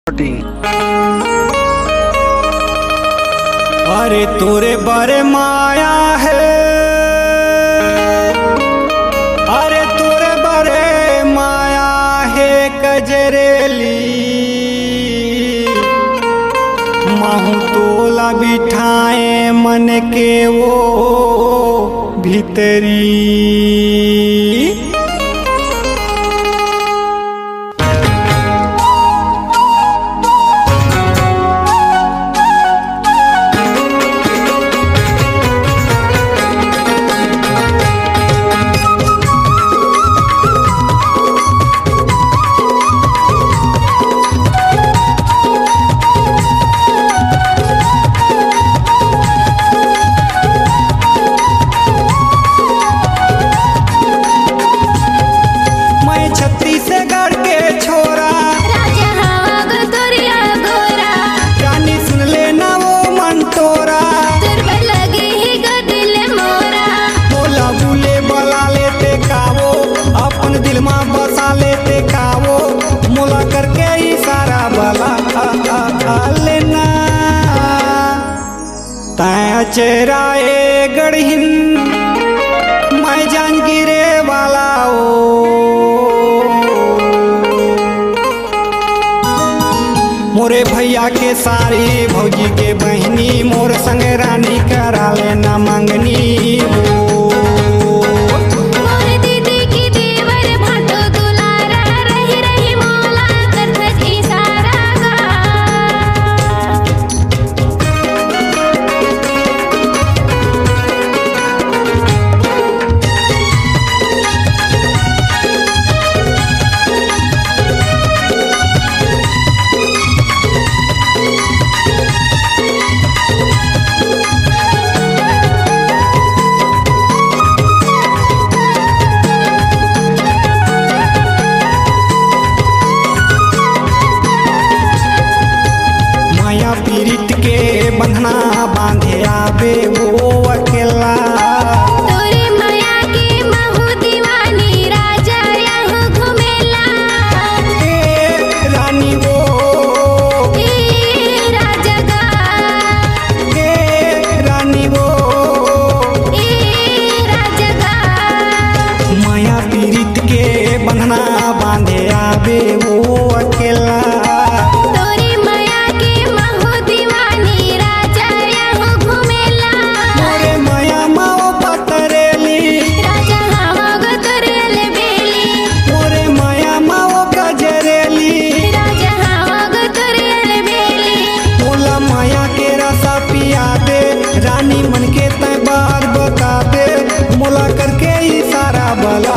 अरे तोरे बारे माया है, अरे तोरे बारे माया है कजरेली। माहू तोला बिठाए मन के वो भीतरी। चेराए गढ़िन मैं जांगिरे वाला ओ। मोरे भैया के सारी भौजी के बहनी मोर संग रानी करा लेना मंगनी हो। पीरित के बंधना बांधे आवे वो अकेला। तोरे माया के महू दीवानी राजा यहाँ घुमेला। ए रानी वो ए राजा गा ए रानी वो ए राजा गा। माया पीरित के बंधना बांधे आवे वो अकेला। रानी मन के तय बार बता दे मोला करके इशारा बला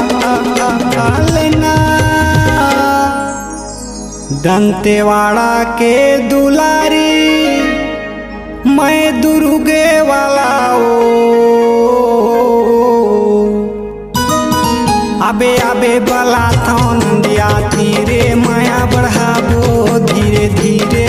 लेना। दंतेवाड़ा के दुलारी मैं दुर्गे वाला ओ। अबे अबे बला था नंदिया तीरे माया बढ़ाबो धीरे धीरे।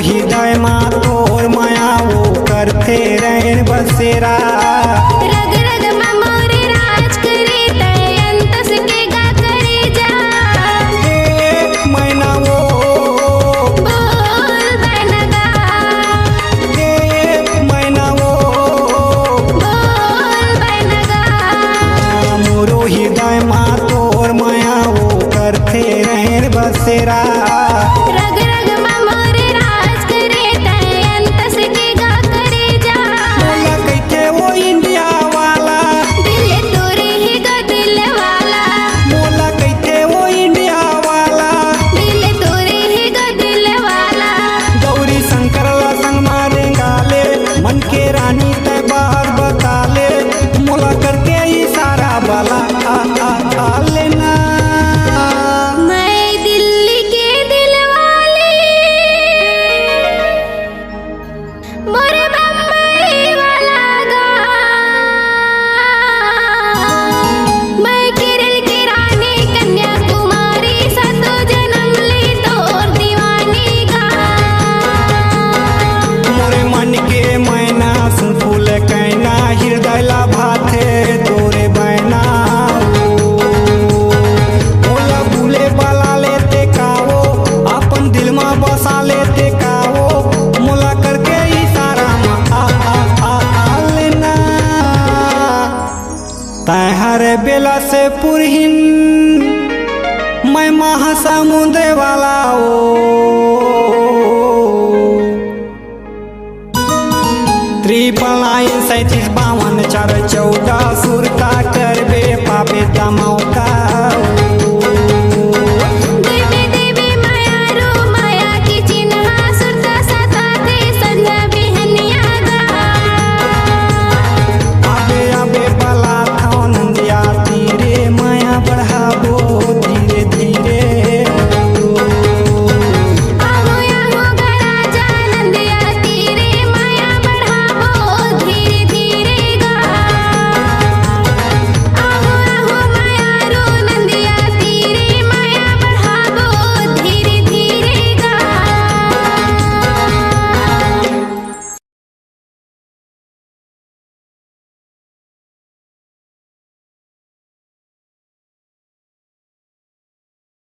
हृदय माँ तोर माया वो करते रहे बसेरा। रग रग में मोरे राज करे तय अंतस के गा करे जा। ए मैना वो बोल बना गा। ए मैना वो बोल बना गा। मोरो हृदय माँ तोर माया वो करते रहे बसेरा। रग रग में मोरे राज करे तय अंतस के गा करे जा। मोला कैके वो इंडिया फंसा लेते का वो मुला करके इशारा में आ लेना तय हर बेला से पुरहिन मैं महासमुद्र वाला ओ 3937